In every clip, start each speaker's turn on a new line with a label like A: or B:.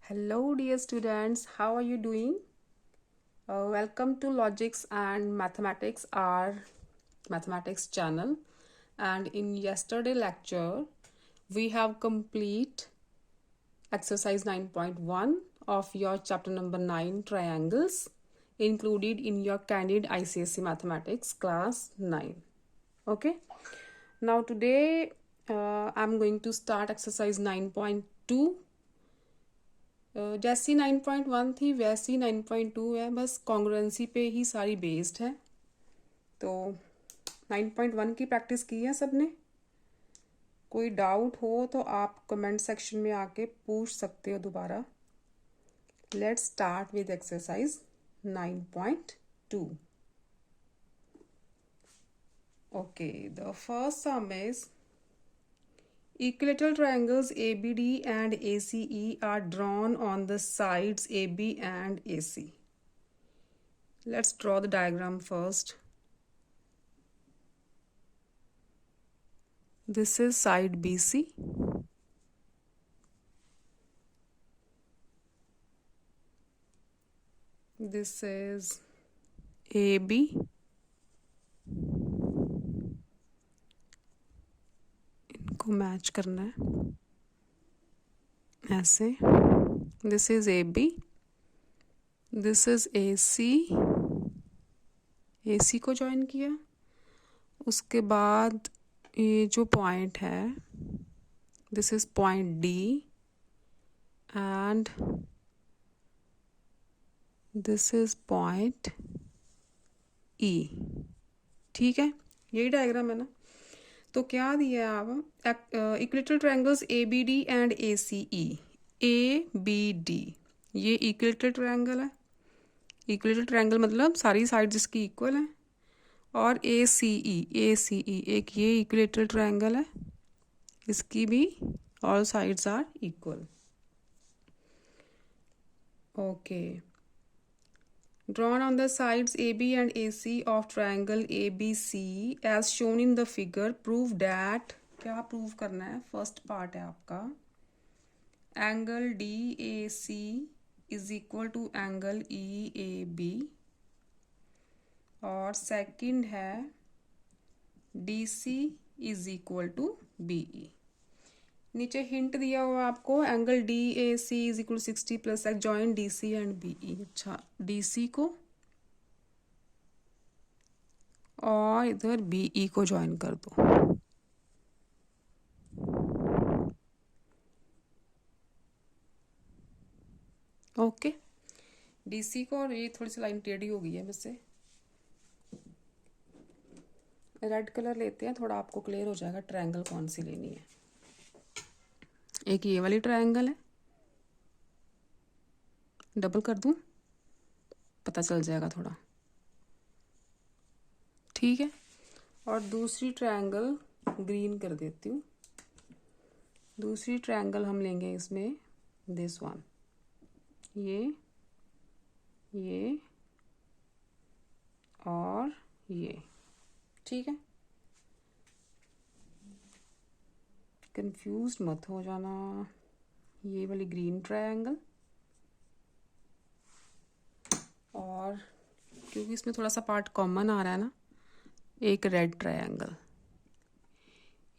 A: Hello, dear students. How are you doing? Welcome to Logics and Mathematics, our mathematics channel. And in yesterday lecture, we have complete exercise 9.1 of your chapter number 9 triangles included in your candid ICSE mathematics class 9. Okay. Now today I'm going to start exercise 9.2. जैसी 9.1 थी वैसी 9.2 है, बस congruency पे ही सारी based है। तो 9.1 की प्रैक्टिस की है सबने। कोई डाउट हो तो आप कमेंट सेक्शन में आके पूछ सकते हो दोबारा। Let's start with exercise 9.2। Okay, the first some is equilateral triangles ABD and ACE are drawn on the sides AB and AC. Let's draw the diagram first. This is side BC. This is AB. इनको match करना है ऐसे। This is AB, this is AC, AC को join किया। उसके बाद ये जो पॉइंट है, this is point D and this is point E। ठीक है, यही डायग्राम है ना। तो क्या दिया है आप, equilateral triangles ABD and ACE। ABD ये इक्विलेटरल ट्रायंगल है। इक्विलेटरल ट्रायंगल मतलब सारी साइड्स इसकी इक्वल हैं। और ACE एक ये इक्विलेटरल ट्रायंगल है, इसकी भी all sides are equal. Okay, drawn on the sides AB and AC of triangle ABC as shown in the figure, prove that, क्या प्रूव करना है, फर्स्ट पार्ट है आपका, angle DAC is equal to angle EAB, और second है DC is equal to BE। नीचे hint दिया हुआ आपको, angle DAC is equal 60 plus X, join DC and BE। अच्छा, DC को और इधर BE को ज्वाइन कर दो। ओके, DC को, और ये थोड़ी सी लाइन टेढ़ी हो गई है मुझसे। रेड कलर लेते हैं, थोड़ा आपको क्लियर हो जाएगा ट्रायंगल कौन सी लेनी है। एक ये वाली ट्रायंगल है, डबल कर दूं, पता चल जाएगा थोड़ा। ठीक है, और दूसरी ट्रायंगल ग्रीन कर देती हूँ। दूसरी ट्रायंगल हम लेंगे इसमें दिस वन, ये और ये। ठीक है, कंफ्यूज मत हो जाना। ये वाली ग्रीन ट्रायंगल, और क्योंकि इसमें थोड़ा सा पार्ट कॉमन आ रहा है ना, एक रेड ट्रायंगल।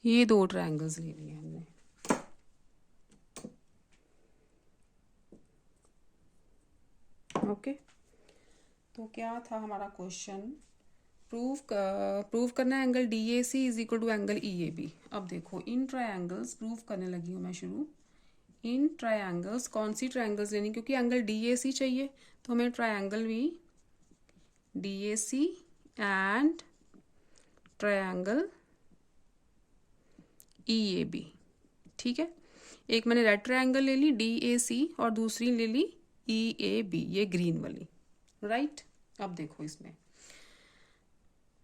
A: ये दो ट्रायंगल्स ले लिए हमने। ओके, तो क्या था हमारा क्वेश्चन, प्रूव करना है angle DAC is equal to angle EAB। अब देखो, इन ट्रायंगल्स प्रूव करने लगी हूँ मैं शुरू। इन ट्रायंगल्स कौन सी ट्रायंगल्स लेनी, क्योंकि एंगल DAC चाहिए तो हमें ट्रायंगल भी DAC एंड ट्रायंगल EAB। ठीक है, एक मैंने रेड ट्रायंगल ले ली DAC और दूसरी ले ली EAB, ये ग्रीन वाली, राइट। अब देखो इसमें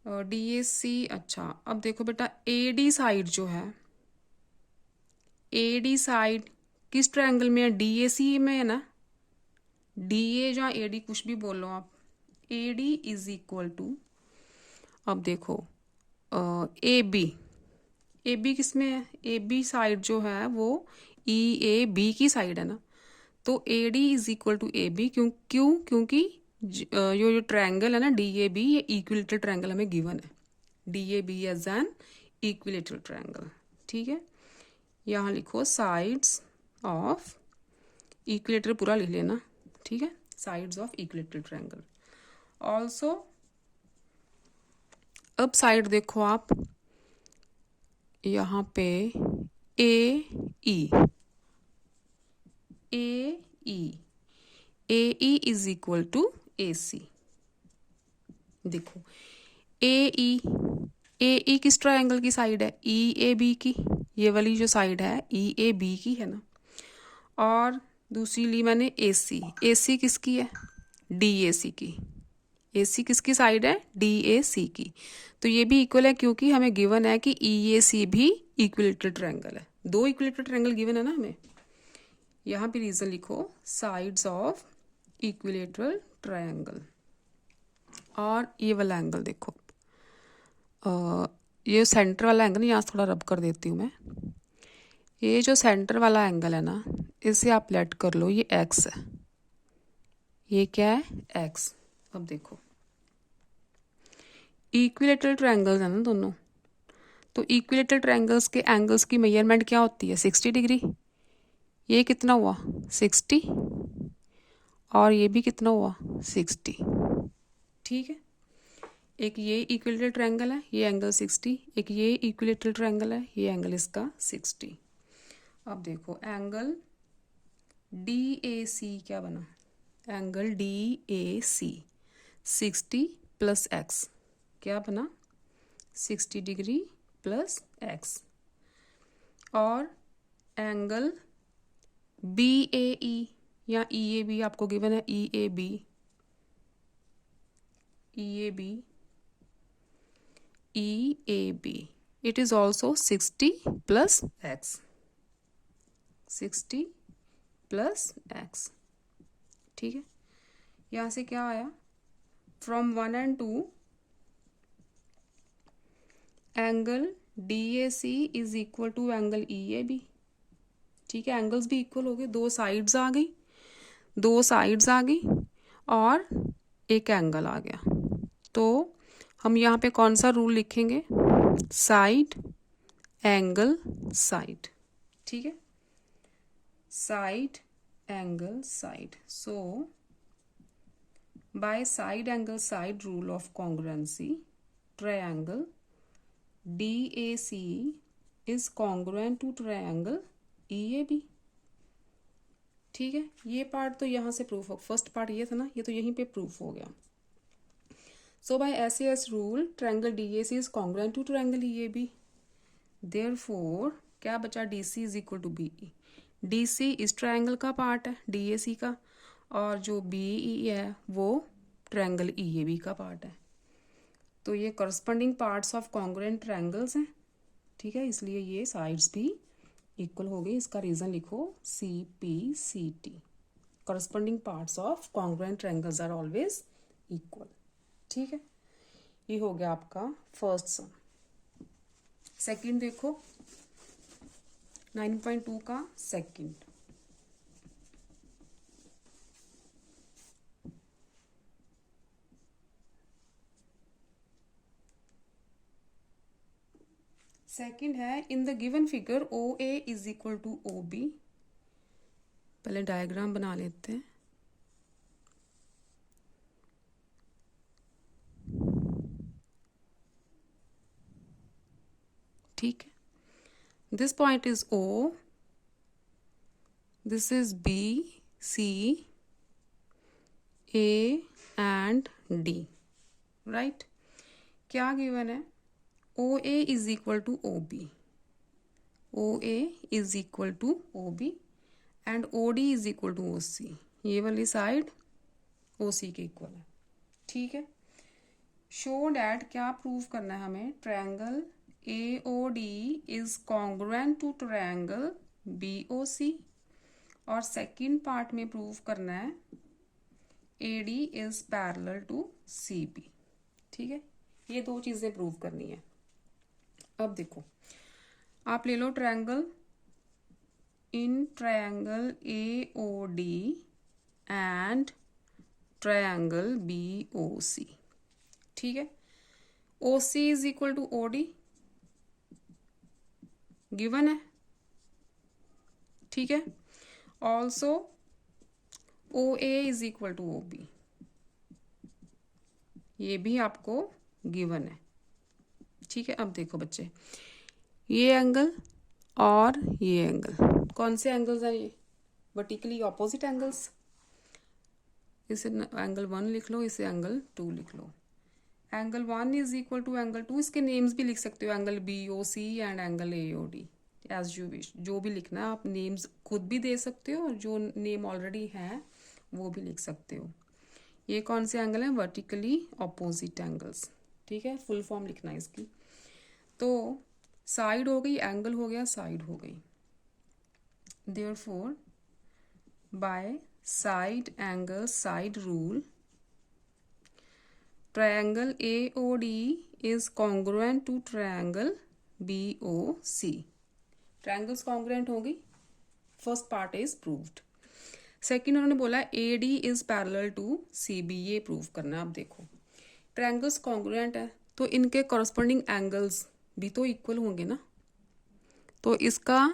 A: DAC। अच्छा, अब देखो बेटा, AD साइड जो है, AD साइड किस ट्रायंगल में है, DAC में है ना। DA जहाँ AD कुछ भी बोलो आप, AD इज इक्वल टू, अब देखो AB किस में है, AB साइड जो है वो EAB की साइड है ना। तो A D is equal to A B. क्योंकि जो ट्रायंगल है ना डी ए बी, ये इक्विलेटरल ट्रायंगल हमें गिवन है, D A B as an equilateral triangle. ठीक है, यहाँ लिखो साइड्स ऑफ इक्विलेटरल, पूरा लिख लेना। ठीक है, sides of equilateral triangle. Also अब साइड देखो आप, यहाँ पे ए ई इज इक्वल टू ए सी। देखो ए ई किस ट्रायंगल की साइड है? ई ए बी की। ये वाली जो साइड है ई ए बी की है ना। और दूसरी ली मैंने ए सी किसकी है? डी ए सी की। ए सी किसकी साइड है? डी ए सी की। तो ये भी इक्वल है क्योंकि हमें गिवन है कि ई ए सी भी इक्विलेटरल ट्रायंगल है। दो इक्विलेटरल ट्रायंगल गिवन है ना हमें। यहाँ पे रीजन लिखो साइड्स ऑफ इक्विलेटरल ट्रायंगल। और ये वाला एंगल देखो, ये सेंटर वाला एंगल, यहाँ से थोड़ा रब कर देती हूँ मैं। ये जो सेंटर वाला एंगल है ना, इसे आप लेट कर लो, ये एक्स है। ये क्या है? एक्स। अब देखो इक्विलेटरल ट्रायंगल्स है ना दोनों, तो इक्विलेटरल ट्रायंगल्स के एंगल्स की मेजरमेंट क्या होती है? 60 डिग्री। ये कितना हुआ? 60। और ये भी कितना हुआ? 60। ठीक है, एक ये इक्विलेटरल ट्रायंगल है, ये एंगल 60। एक ये इक्विलेटरल ट्रायंगल है, ये एंगल इसका 60। अब देखो एंगल डी ए सी क्या बना? Angle D A C 60 plus X क्या बना? 60 डिग्री प्लस एक्स। और एंगल बी ए ई या ई ए बी आपको गिवन है, E A B it is also 60 plus X. 60 plus X. ठीक है, यहाँ से क्या आया? From 1 and 2 angle D A C is equal to angle E A B. ठीक है, एंगल्स भी इक्वल हो गए, दो साइड्स आ गई और एक एंगल आ गया। तो हम यहाँ पे कौन सा रूल लिखेंगे? Side angle side. ठीक है, side angle side. So bye side angle side rule of congruency, triangle DAC is congruent to triangle EAB। ठीक है, ये पार्ट तो यहाँ से प्रूफ हो, फर्स्ट पार्ट ये था ना, ये तो यहीं पे प्रूफ हो गया। So by SAS rule triangle DAC is congruent to triangle EAB। Therefore क्या बचा? DC is equal to BE। DC इस ट्रायंगल का पार्ट है DAC का, और जो BE है वो ट्रायंगल EAB का पार्ट है। तो ये corresponding parts of congruent triangles हैं। ठीक है, इसलिए ये साइड्स भी इक्वल हो गई। इसका रीजन लिखो CPCT। Corresponding parts of congruent triangles are always equal. ठीक है, ये हो गया आपका फर्स्ट सम। सेकंड देखो 9.2 का सेकंड। सेकंड है in the given figure OA is equal to OB। पहले डायग्राम बना लेते हैं। ठीक है, this point is O, this is B, C, A and D। Right, क्या गिवन है? OA is equal to OB, OA is equal to OB and OD is equal to OC। ये वाली साइड OC के equal है। ठीक है, show that क्या prove करना है हमें? Triangle AOD is congruent to triangle BOC। और सेकंड पार्ट में प्रूव करना है AD is parallel to CB। ठीक है, ये दो चीजें प्रूव करनी है। अब देखो, आप ले लो triangle in triangle AOD and triangle BOC. ठीक है, OC is equal to OD given है, ठीक है. Also OA is equal to OB, ये भी आपको गिवन है, ठीक है. अब देखो बच्चे, ये एंगल और ये एंगल कौन से एंगल्स हैं? ये वर्टिकली ऑपोजिट एंगल्स. इसे एंगल 1 लिख लो, इसे एंगल 2 लिख लो. Angle 1 is equal to angle 2, इसके नेम्स भी लिख सकते हो, angle BOC and angle AOD, as you wish. जो भी लिखना है आप नेम्स खुद भी दे सकते हो, और जो नेम ऑलरेडी है वो भी लिख सकते हो. ये कौन से एंगल हैं? वर्टिकली ऑपोजिट एंगल्स, ठीक है. फुल फॉर्म लिखना है इसकी. तो साइड हो गई, एंगल हो गया, साइड हो गई. Therefore by side angle side rule, triangle AOD is congruent to triangle BOC. Triangles congruent होगी, first part is proved. Second उन्होंने बोला AD is parallel to CB, ये प्रूव करना है. अब देखो, ट्रायंगल्स कॉन्ग्रुएंट है तो इनके कॉरस्पॉन्डिंग एंगल्स भी तो इक्वल होंगे ना. तो इसका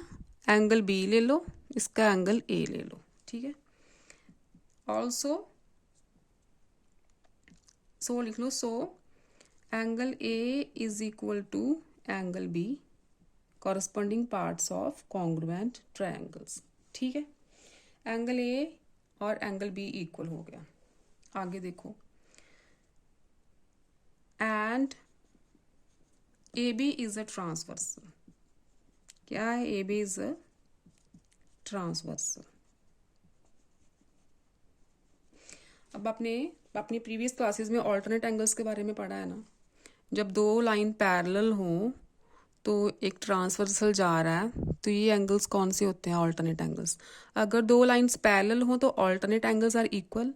A: एंगल B ले लो, इसका एंगल A ले लो, ठीक है. ऑल्सो सो लिख लो, so angle A is equal to angle B, corresponding parts of congruent triangles, ठीक है. एंगल A और एंगल B इक्वल हो गया. आगे देखो, and AB is a transversal. क्या है? AB is a transversal. अब आपने अपनी प्रीवियस क्लासेस में ऑल्टरनेट एंगल्स के बारे में पढ़ा है ना. जब दो लाइन पैरेलल हो तो एक ट्रांसवर्सल जा रहा है, तो ये एंगल्स कौन से होते हैं? Alternate angles. अगर दो लाइन्स पैरेलल हो तो ऑल्टरनेट एंगल्स आर इक्वल,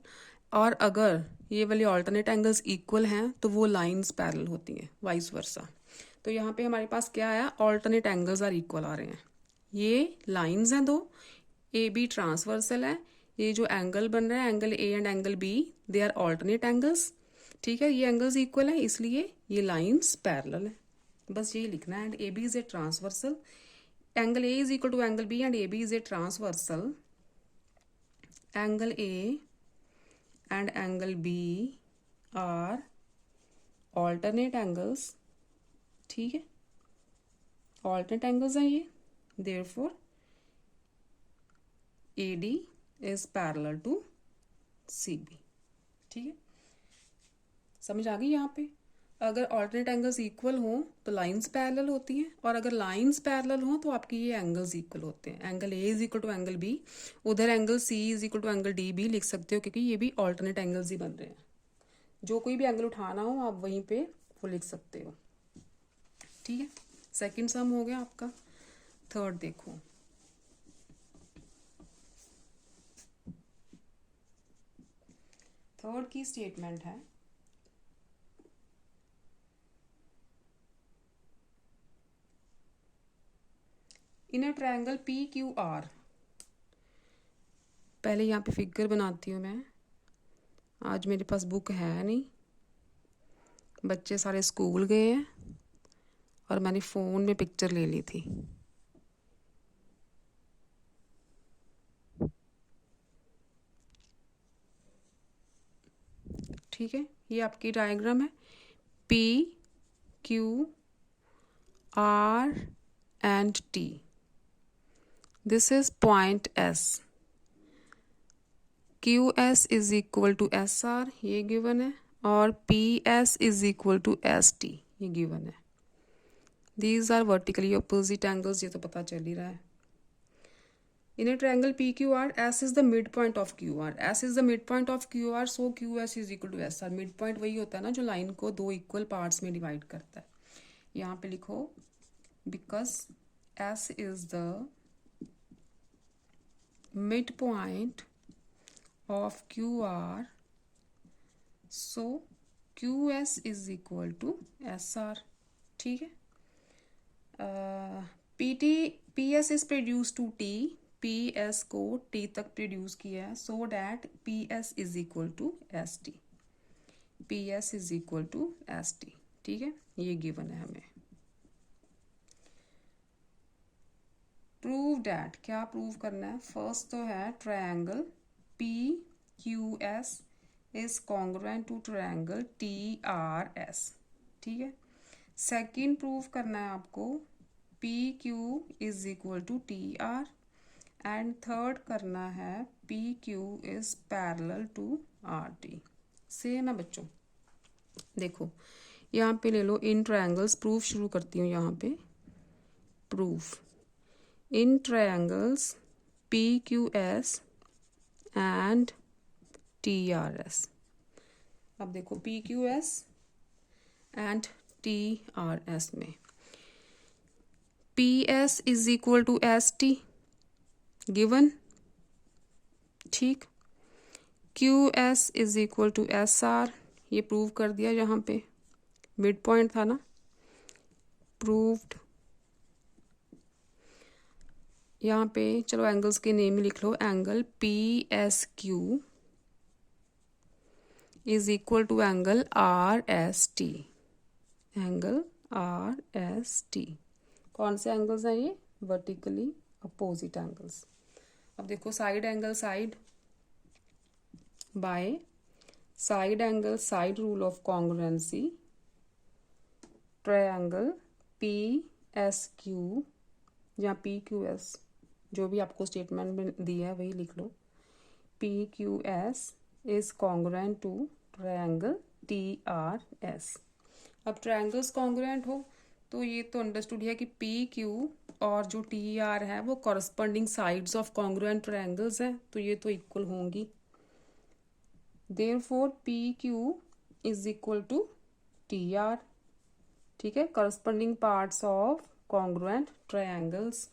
A: और अगर ये वाली ऑल्टरनेट एंगल्स इक्वल हैं तो वो लाइन्स पैरेलल होती हैं, वाइस वर्सा. तो यहाँ पे हमारे पास क्या आया? ऑल्टरनेट एंगल्स आर इक्वल आ रहे हैं. ये लाइन्स हैं दो, AB ट्रांसवर्सल है. ये जो एंगल बन रहा है, angle A and angle B, they are alternate angles, ठीक है. ये एंगल्स इक्वल है, इसलिए ये लाइन्स पैरेलल है. बस यही लिखना है. And AB is a transversal, angle A is equal to angle B and AB is a transversal. Angle A and angle B are alternate angles, ठीक है. ऑल्टरनेट एंगल्स हैं ये. Therefore AD is parallel to CB, ठीक है. समझ आ गई यहाँ पे? अगर ऑल्टरनेट एंगल्स इक्वल हों तो लाइंस पैरेलल होती हैं, और अगर लाइंस पैरेलल हों तो आपकी ये एंगल्स इक्वल होते हैं. Angle A is equal to angle B, उधर angle C is equal to angle D भी लिख सकते हो, क्योंकि ये भी ऑल्टरनेट एंगल्स ही बन रहे हैं. जो कोई भी एंगल उठाना हो आप वहीं पे वो लिख सकते हो, ठीक है. सेकेंड सम हो गया आपका. थर्ड देखो, थर्ड की स्टेटमेंट है, इन अ ट्रायंगल PQR. पहले यहाँ पे फिगर बनाती हूँ मैं. आज मेरे पास बुक है नहीं, बच्चे सारे स्कूल गए हैं और मैंने फ़ोन में पिक्चर ले ली थी. ठीक है, ये आपकी डायग्राम है. PQR and T. This is point S. QS is equal to SR, ये गिवन है, और PS is equal to ST, ये गिवन है. These are vertically opposite angles, ये तो पता चल ही रहा है. In a triangle PQR, S is the midpoint of QR. S is the midpoint of QR, so QS is equal to SR. Midpoint वही होता है ना जो लाइन को दो इक्वल पार्ट्स में डिवाइड करता है. यहाँ पे लिखो, because S is the midpoint of QR, so QS is equal to SR. ठीक है. PS is produced to T, P S को टी तक प्रोड्यूस किया है, so that P S is equal to S T, P S is equal to S T. ठीक है, ये given है हमें। प्रूव डैट, क्या प्रूव करना है? फर्स्ट तो है triangle P Q S is congruent to triangle T R S. ठीक है, सेकेंड प्रूव करना है आपको P Q is equal to T R, and third करना है P Q is parallel to R T. Same है बच्चों, देखो यहाँ पे ले लो इन ट्रायंगल्स, प्रूफ शुरू करती हूँ यहाँ पे। Proof in triangles P Q S and T R S. अब देखो P Q S and T R S में P S is equal to S T given. ठीक, Q S is equal to S R, ये prove कर दिया, यहाँ पे mid point था ना, प्रूव्ड। यहाँ पे चलो एंगल्स के नेम ही लिख लो, angle P S Q is equal to angle R S T, angle R S T. कौन से एंगल्स हैं ये? Vertically opposite angles. अब देखो side angle side, by side angle side rule of congruency, triangle P S Q या P Q S, जो भी आपको स्टेटमेंट में दिया है वही लिख लो, P Q S is congruent to triangle T R S. अब ट्रायंगल्स कॉन्ग्रुएंट हो तो ये तो अंडरस्टूड है कि पी क्यू और जो टी आर है वो corresponding sides of congruent triangles हैं, तो ये तो इक्वल होंगी। Therefore P Q is equal to T R. ठीक है, corresponding parts of congruent triangles.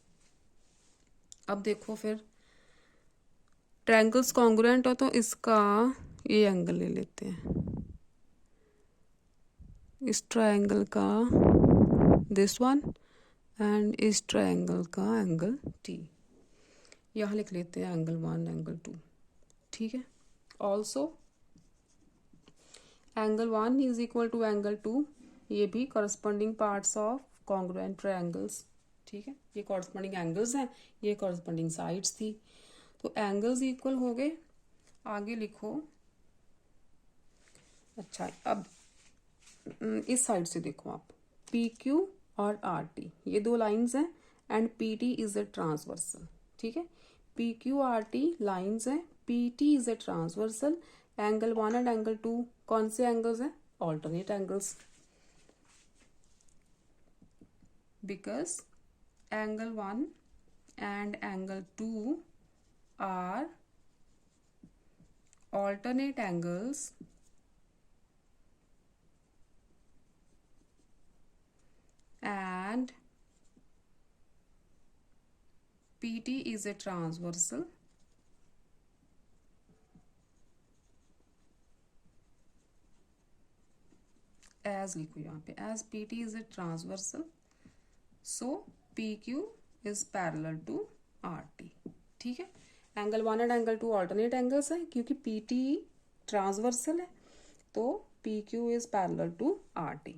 A: अब देखो फिर ट्रायंगल्स कॉन्ग्रुएंट हो तो इसका ये एंगल ले लेते हैं, इस ट्रायंगल का दिस वन एंड इस ट्रायंगल का एंगल टी, यहाँ लिख लेते हैं एंगल 1 एंगल 2। ठीक है, also angle 1 is equal to angle 2, ये भी corresponding parts of congruent triangles. ठीक है, ये कॉरस्पॉन्डिंग एंगल्स हैं, ये कॉरस्पॉन्डिंग साइड्स थी, तो एंगल्स इक्वल हो गए। आगे लिखो, अच्छा अब इस साइड से देखो आप, पी क्यू और आर टी ये दो लाइंस हैं, and P T is a transversal. ठीक है, P Q R T lines हैं, P T is a transversal. Angle 1 and angle 2 कौन से एंगल्स हैं? Alternate angles, because angle 1 and angle 2 are alternate angles and PT is a transversal as लिखो यहाँ पे, as PT is a transversal so PQ is parallel to RT। ठीक है, angle 1 and angle 2 alternate angles है, क्योंकि PT transversal है तो PQ is parallel to RT।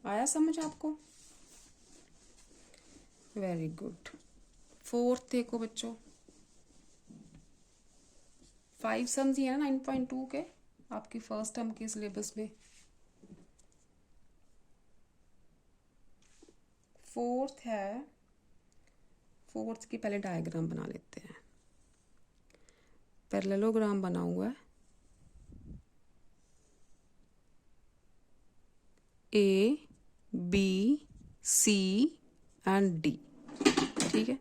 A: आया समझ आपको? Very good. फोर्थ देखो बच्चों, 5 सम्स ही है ना 9.2 के आपकी फर्स्ट टर्म के सिलेबस में। फोर्थ है, फोर्थ की पहले डायग्राम बना लेते हैं। पैरेललोग्राम बना हुआ है, A B C and D. ठीक है,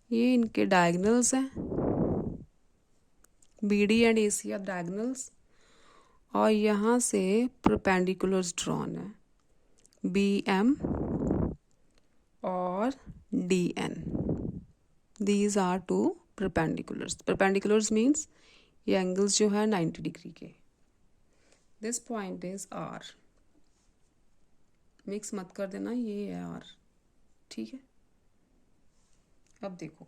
A: ये इनके डायगनल्स हैं, B D and A C are diagonals, और यहाँ से परपेंडिकुलर्स ड्रॉन है, बी एम और D N. These are two perpendiculars. Perpendiculars means ये एंगल्स जो है 90 डिग्री के। This point is R, mix मत कर देना, ये है आर। ठीक है, अब देखो,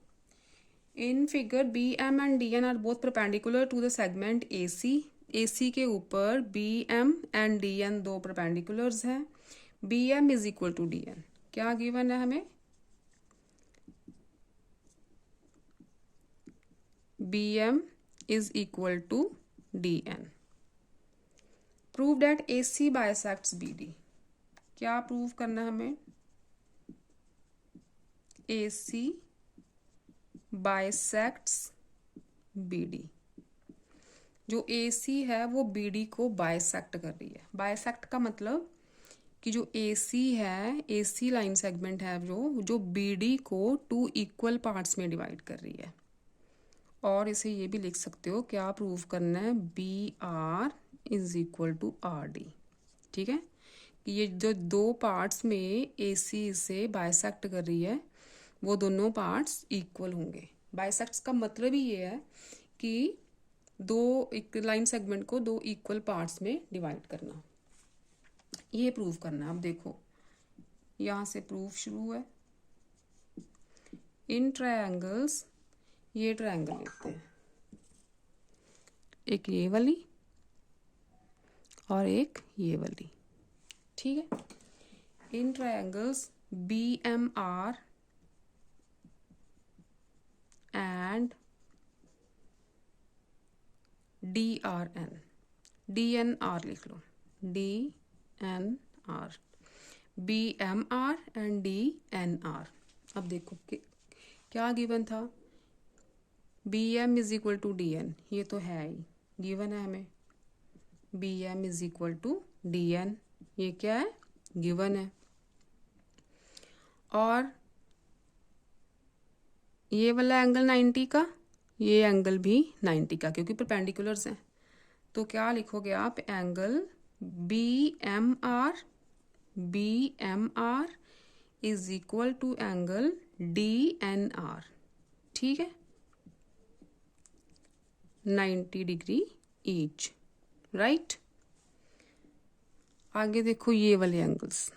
A: in figure B M and D N are both perpendicular to the segment A C. A C के ऊपर B M and D N दो परपेंडिकुलर्स हैं। B M is equal to D N, क्या given है हमें? B M is equal to D N. Prove that A C bisects B D, क्या prove करना है हमें? A C bisects B D. जो ए सी है वो बी डी को बाइसेक्ट कर रही है। बाइसेक्ट का मतलब कि जो ए सी है, ए सी लाइन सेगमेंट है जो बी डी को टू इक्वल पार्ट्स में डिवाइड कर रही है। और इसे ये भी लिख सकते हो, क्या प्रूव करना है? B R is equal to R D. ठीक है, ये जो दो पार्ट्स में ए सी से बाइसेक्ट कर रही है वो दोनों पार्ट्स इक्वल होंगे। बाइसेक्ट्स का मतलब ही ये है कि दो एक लाइन सेगमेंट को दो इक्वल पार्ट्स में डिवाइड करना, ये प्रूव करना है। अब देखो, यहाँ से प्रूफ शुरू है। इन ट्रायंगल्स, ये ट्रायंगल लेते हैं, एक ये वाली और एक ये वाली। ठीक है, in triangles B M R and D R N, D N R लिख लो, D N R, B M R and D N R. अब देखो कि क्या गिवन था? B M is equal to D N, ये तो है ही, गिवन है हमें। B M is equal to D N, ये क्या है? गिवन है। और ये वाला एंगल 90 का, ये एंगल भी 90 का, क्योंकि परपेंडिकुलर्स हैं। तो क्या लिखोगे आप? Angle B M R is equal to angle D N R. ठीक है, 90 डिग्री ईच, राइट। आगे देखो ये वाले एंगल्स।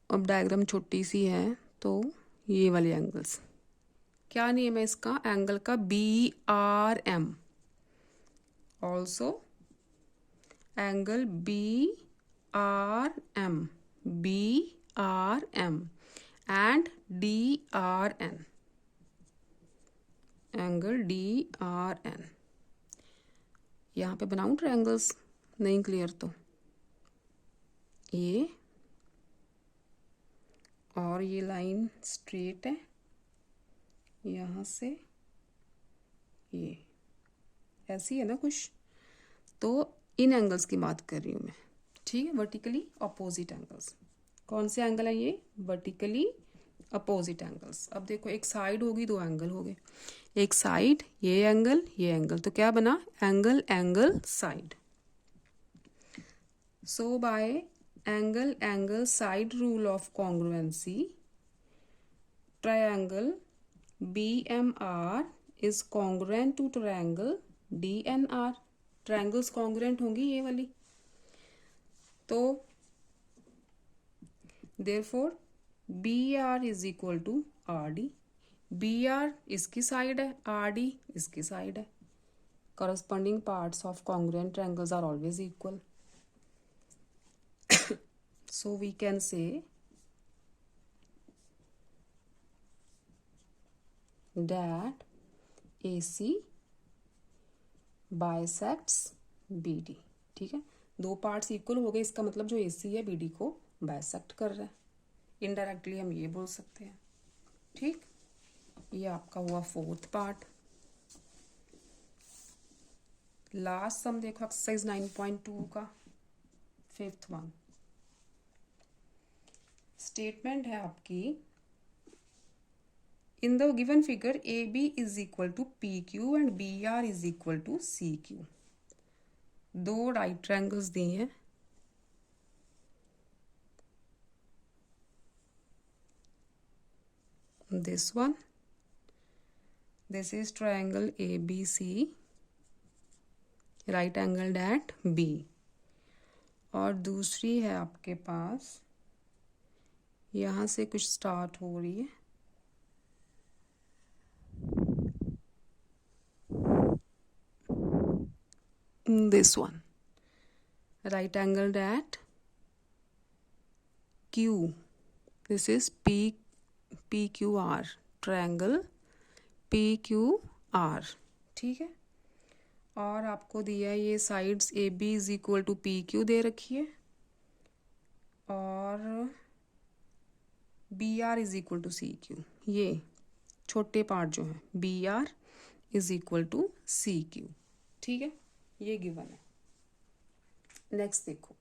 A: अब डायग्राम छोटी सी है तो ये वाले एंगल्स, क्या नेम है इसका? एंगल का B R M. Also angle B R M, B R M and D R N, angle D R N. यहाँ पे बनाऊं ट्रायंगल्स? नहीं क्लियर तो ये, और ये लाइन स्ट्रेट है यहाँ से, ये ऐसी है ना कुछ। तो इन एंगल्स की बात कर रही हूँ मैं। ठीक है, वर्टिकली अपोजिट एंगल्स। कौन से एंगल है ये? Vertically opposite angles. अब देखो, एक साइड होगी, दो एंगल हो गए। एक साइड, ये एंगल, तो क्या बना? Angle angle side. So by angle angle side rule of congruency, triangle BMR is congruent to triangle DNR। Triangles congruent होंगी ये वाली। तो therefore BR is equal to RD। BR इसकी साइड है, RD इसकी साइड है। corresponding parts of congruent triangles are always equal. So we can say that AC bisects BD। ठीक है, दो पार्ट्स इक्वल हो गए, इसका मतलब जो AC है BD को बाइसेक्ट कर रहा है। इनडायरेक्टली हम ये बोल सकते हैं। ठीक, ये आपका हुआ फोर्थ पार्ट। लास्ट सम देखो, एक्सरसाइज 9.2 का फिफ्थ वन। स्टेटमेंट है आपकी, in the given figure AB is equal to PQ and BR is equal to CQ। दो राइट ट्रायंगल्स दिए हैं। This one, this is triangle ABC, right angled at B। और दूसरी है आपके पास, यहाँ से कुछ स्टार्ट हो रही है this one. Right angled at Q. This is PQR. Triangle PQR. ठीक है, और आपको दिया है ये sides AB is equal to PQ दे रखी है और BR is equal to CQ. ये छोटे पार्ट जो है BR is equal to CQ. ठीक है, ये गिवन है. नेक्स्ट देखो,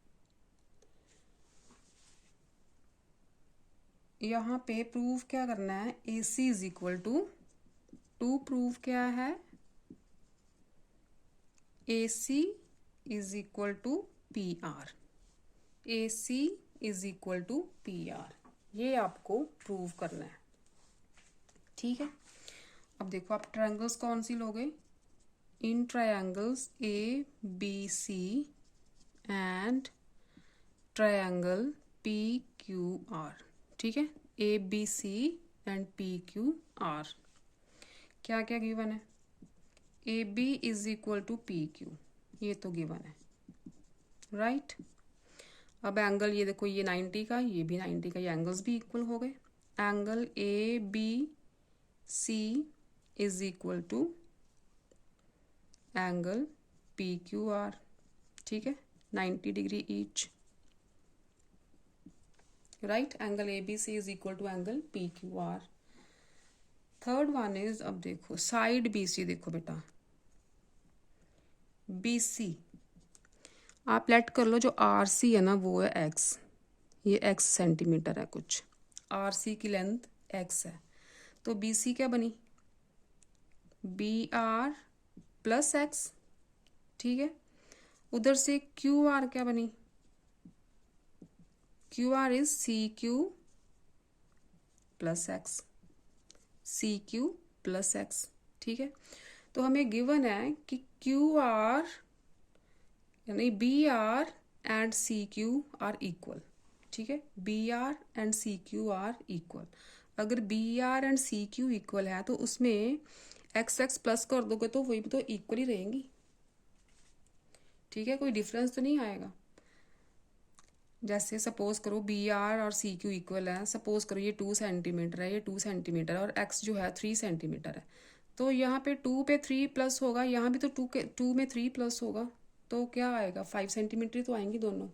A: यहाँ पे प्रूफ क्या करना है. AC is equal to proof क्या है. AC is equal to PR. AC is equal to PR. ये आपको प्रूव करना है. ठीक है, अब देखो आप ट्रायंगल्स कौन सी लोगे. In triangles ABC and triangle PQR. ठीक है, ABC एंड PQR. क्या क्या गिवन है. AB is equal to PQ. ये तो गिवन है, राइट. अब एंगल ये देखो, ये 90 का, ये भी 90 का, ये एंगल्स भी इक्वल हो गए. Angle ABC is equal to angle PQR. ठीक है, 90 degree each, right. Angle ABC is equal to angle PQR. Third one is, अब देखो साइड BC. देखो बेटा, BC आप लेट कर लो, जो RC है ना वो है X. ये X सेंटीमीटर है कुछ. RC की लेंथ X है, तो BC क्या बनी. BR plus X. ठीक है, उधर से QR क्या बनी. QR is CQ plus X. CQ plus X. ठीक है, तो हमें गिवन है कि QR यानी BR and CQ are equal. ठीक है, BR and CQ are equal. अगर BR एंड CQ इक्वल है तो उसमें XX प्लस कर दोगे तो वही तो इक्वल ही रहेंगी. ठीक है, कोई डिफरेंस तो नहीं आएगा. जैसे सपोज करो BR और CQ इक्वल है. सपोज करो ये 2 सेंटीमीटर है, ये 2 सेंटीमीटर और X जो है 3 सेंटीमीटर है. तो यहाँ पे 2 पे 3 प्लस होगा, यहाँ भी तो 2 में 3 प्लस होगा, तो क्या आएगा 5 सेंटीमीटर तो आएंगी दोनों.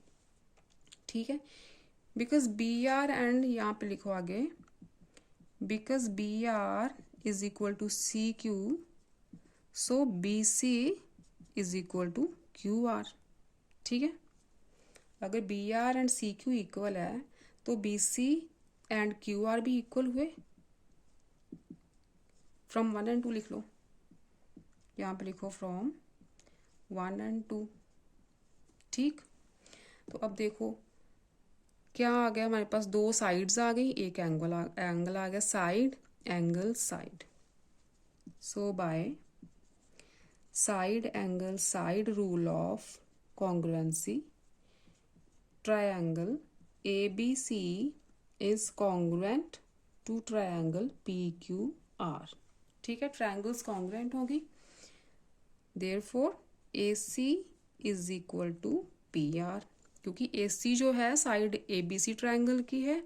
A: ठीक है, बिकॉज BR एंड यहाँ पे लिखो आगे, because BR is equal to CQ, so BC is equal to QR. ठीक है, अगर BR एंड CQ इक्वल है तो BC एंड QR भी इक्वल हुए. फ्रॉम 1 एंड 2 लिख लो, यहाँ पे लिखो फ्रॉम 1 एंड 2. ठीक, तो अब देखो क्या आ गया हमारे पास. 2 साइड्स आ गई, एक एंगल आ गया. Side angle side. So bye side angle side rule of congruency, triangle ABC is congruent to triangle PQR. ठीक है, ट्रायंगल्स कॉन्ग्रुएंट होगी. therefore AC is equal to PR, क्योंकि AC जो है साइड ABC ट्रायंगल की है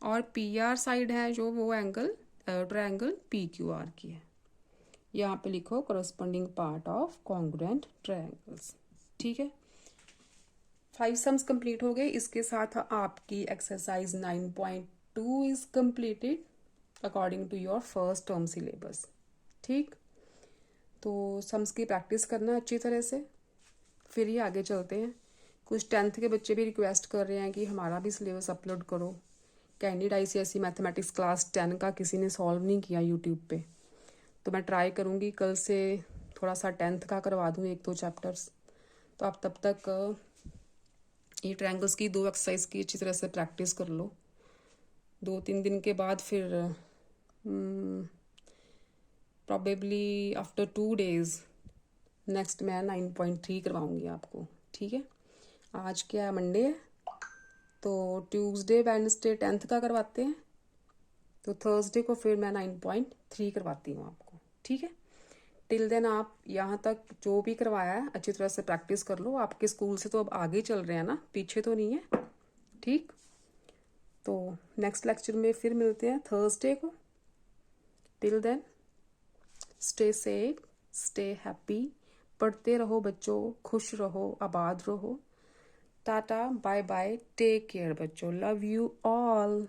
A: और PR साइड है जो वो एंगल ट्रायंगल PQR की है. यहाँ पे लिखो corresponding part of congruent triangles. ठीक है, 5 सम्स कंप्लीट हो गए. इसके साथ आपकी exercise 9.2 is completed according to your first term syllabus. ठीक, तो सम्स की प्रैक्टिस करना अच्छी तरह से, फिर ही आगे चलते हैं. कुछ 10th के बच्चे भी रिक्वेस्ट कर रहे हैं कि हमारा भी सिलेबस अपलोड करो. कैंडिड ICSE मैथमेटिक्स क्लास 10 का किसी ने सॉल्व नहीं किया यूट्यूब पे, तो मैं ट्राई करूँगी कल से थोड़ा सा 10th का करवा दूँ 1-2 चैप्टर्स. तो आप तब तक ये ट्रायंगल्स की 2 एक्सरसाइज की अच्छी तरह से प्रैक्टिस कर लो. 2-3 दिन के बाद फिर प्रॉबेबली आफ्टर 2 डेज नेक्स्ट मैं 9.3 करवाऊँगी आपको. ठीक है, आज क्या है, मंडे है, तो ट्यूसडे वेडनेसडे 10th का करवाते हैं, तो थर्सडे को फिर मैं 9.3 करवाती हूँ आपको. ठीक है, टिल देन आप यहाँ तक जो भी करवाया है अच्छी तरह से प्रैक्टिस कर लो। आपके स्कूल से तो अब आगे चल रहे हैं ना, पीछे तो नहीं है, ठीक। तो नेक्स्ट लेक्चर में फिर मिलते हैं थर्सडे को। Till then stay safe, stay happy, पढ़ते रहो बच्चों, खुश रहो, आबाद रहो। Tata, bye bye, take care बच्चों, लव यू ऑल।